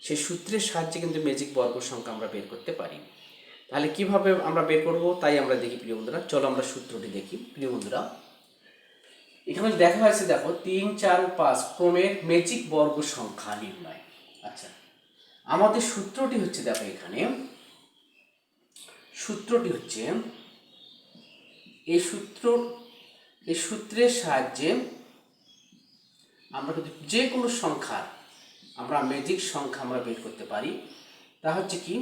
সেই সূত্রের সাহায্যে কিন্তু ম্যাজিক বর্গ সংখ্যা আমরা বের করতে পারি। তাহলে কিভাবে আমরা বের করব তাই আমরা দেখি প্রিয় বন্ধুরা। চলো আমরা সূত্রটি দেখি প্রিয় বন্ধুরা। এখানে দেখা হয়েছে, দেখো 3, 4, 5 ক্রমের ম্যাজিক বর্গ সংখ্যা নির্ণয়। আচ্ছা, আমাদের সূত্রটি হচ্ছে, দেখো এখানে সূত্রটি হচ্ছে এই সূত্রের সাহায্যে আমরা কিন্তু যে কোনো সংখ্যা আমরা ম্যাজিক সংখ্যা আমরা বের করতে পারি। তা হচ্ছে কি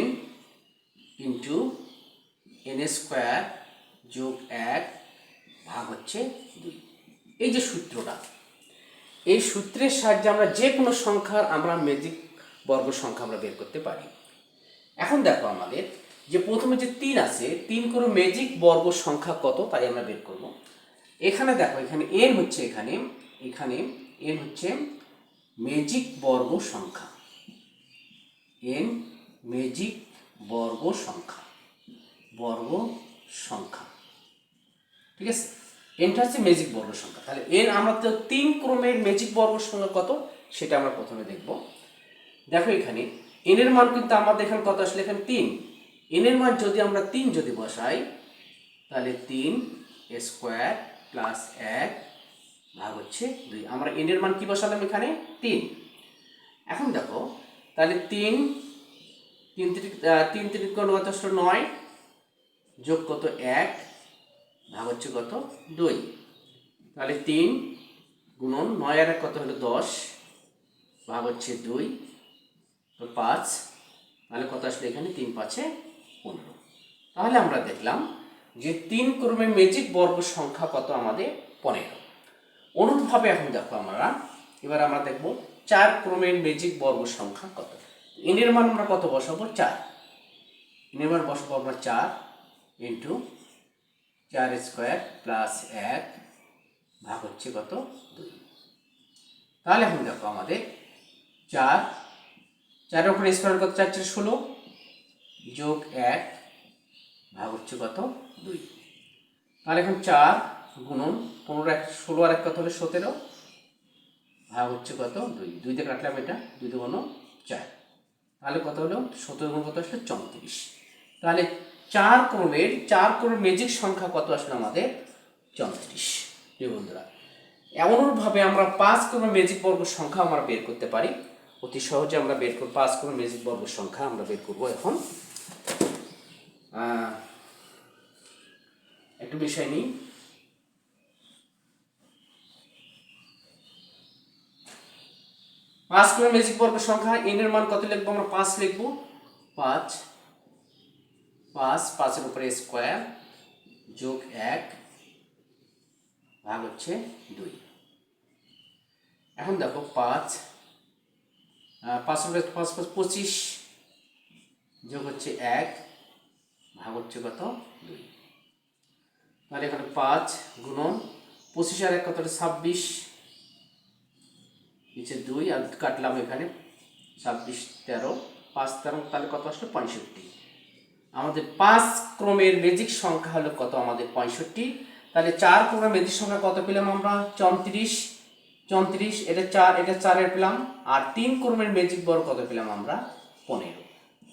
n ইন্টু n স্কোয়ার যোগ 1 ভাগ হচ্ছে 2। এই যে সূত্রটা, এই সূত্রের সাহায্যে আমরা যে কোনো সংখ্যার আমরা ম্যাজিক বর্গ সংখ্যা আমরা বের করতে পারি। এখন দেখো আমাদের যে প্রথমে যে 3 আছে, 3 করে ম্যাজিক বর্গ সংখ্যা কত তাই আমরা বের করব। এখানে দেখো এখানে n হচ্ছে, এখানে n হচ্ছে ম্যাজিক বর্গ সংখ্যা, n ম্যাজিক বর্গ সংখ্যা, ঠিক আছে। এনটা হচ্ছে ম্যাজিক বর্গ সংখ্যা। তাহলে n আমরা তো 3 ক্রমের ম্যাজিক বর্গ সংখ্যা কত সেটা আমরা প্রথমে দেখব। দেখো এখানে n এর মান কিন্তু আমাদের এখানে কত আসলে, এখানে 3। n এর মান যদি আমরা 3 যদি বসাই তাহলে 3 স্কোয়ার প্লাস 1 ভাগ হচ্ছে 2। আমরা n এর মান কি বসালাম এখানে 3। এখন দেখো তাহলে 3 কত আসলে 9 যোগ কত 1 ভাগ হচ্ছে কত 2। তাহলে 3 গুণন 9 আর 1 কত হলো 10 ভাগ হচ্ছে 2 তো 5। তাহলে কত আসলে এখানে 3 5 15। তাহলে আমরা দেখলাম যে 3 ক্রমের ম্যাজিক বর্গ সংখ্যা কত আমাদের 15। অনুরূপভাবে এখন দেখো এবার আমরা দেখব 4 ক্রমের ম্যাজিক বর্গ সংখ্যা কত। n এর মান আমরা কত বসাবো 4। n এর মান বসাবো আমরা 4 ইন্টু 4 স্কোয়ার প্লাস 1 ভাগ হচ্ছে কত 2। তাহলে এখন দেখো আমাদের 4 উপরে স্কোয়ার কত 4 4 16 যোগ 1 ভাগ হচ্ছে কত 2। তাহলে এখন 4 গুণন 15 1 16 আর 1 কত হলো 17 ভাগ হচ্ছে কত 2। 2 দিয়ে কাটলাম এটা, 2 দিয়ে গুণ 4, তাহলে কত হলো 17 গুণ কত আসলে 34। তাহলে 4 ক্রমের ম্যাজিক সংখ্যা কত আসলে আমাদের 34। প্রিয় বন্ধুরা, এমনভাবে আমরা 5 ক্রমের ম্যাজিক বর্গ সংখ্যা আমরা বের করতে পারি। অতি সহজে আমরা বের করব 5 ক্রমের ম্যাজিক বর্গ সংখ্যা আমরা বের করব। এখন একটু বিষয় নিই। 5 ক্রমের ম্যাজিক বর্গ সংখ্যা n এর মান কত লিখবো আমরা 5 লিখব। 5 5 এর উপরে স্কোয়ার যোগ 1 ভাগ হচ্ছে 2। এখন দেখো 5 এর উপরে 5 5 25 যোগ হচ্ছে 1 ভাগ হচ্ছে কত 2। তাহলে এখানে 5 গুণন 25 আর 1 কত 26 নিচে 2 আর কাটলাম এখানে 26 13 5 13, তাহলে কত আসলে 65। আমাদের 5 ক্রমের ম্যাজিক সংখ্যা হলো কত আমাদের 65। তাহলে 4 ক্রমের ম্যাজিক সংখ্যা কত পেলাম আমরা 34, এটা 4 এটা 4 এর পেলাম। আর 3 ক্রমের ম্যাজিক বর্গ কত পেলাম আমরা 15।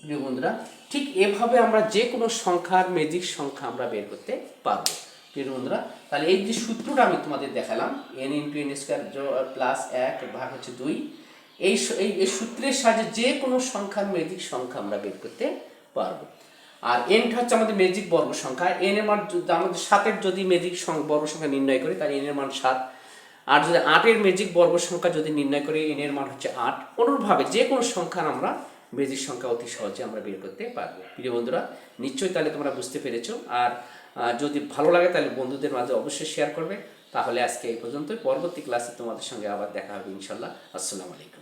প্রিয় বন্ধুরা, ঠিক এভাবে আমরা যে কোনো সংখ্যার ম্যাজিক সংখ্যা আমরা বের করতে পারবো। প্রিয় বন্ধুরা, তাহলে এই যে সূত্রটা আমি তোমাদের দেখালাম n into n square plus 1 ভাগ হচ্ছে 2, এই সূত্রের সাহায্যে যে কোনো সংখ্যার ম্যাজিক সংখ্যা আমরা বের করতে পারবো। আর nটা হচ্ছে আমাদের ম্যাজিক বর্গ সংখ্যা। n এর মান আমাদের 7 এর যদি ম্যাজিক বর্গ সংখ্যা নির্ণয় করি তাহলে n এর মান 7। আর যদি 8 এর ম্যাজিক বর্গ সংখ্যা যদি নির্ণয় করি n এর মান হচ্ছে 8। অনুরূপভাবে যে কোনো সংখ্যার আমরা ম্যাজিক সংখ্যা অতি সহজে আমরা বের করতে পারবো। প্রিয় বন্ধুরা, নিশ্চয়ই তাহলে তোমরা বুঝতে পেরেছো। আর যদি ভালো লাগে তাহলে বন্ধুদের মাঝে অবশ্যই শেয়ার করবে। তাহলে আজকে এই পর্যন্তই। পরবর্তী ক্লাসে তোমাদের সঙ্গে আবার দেখা হবে ইনশাল্লাহ। আসসালামু আলাইকুম।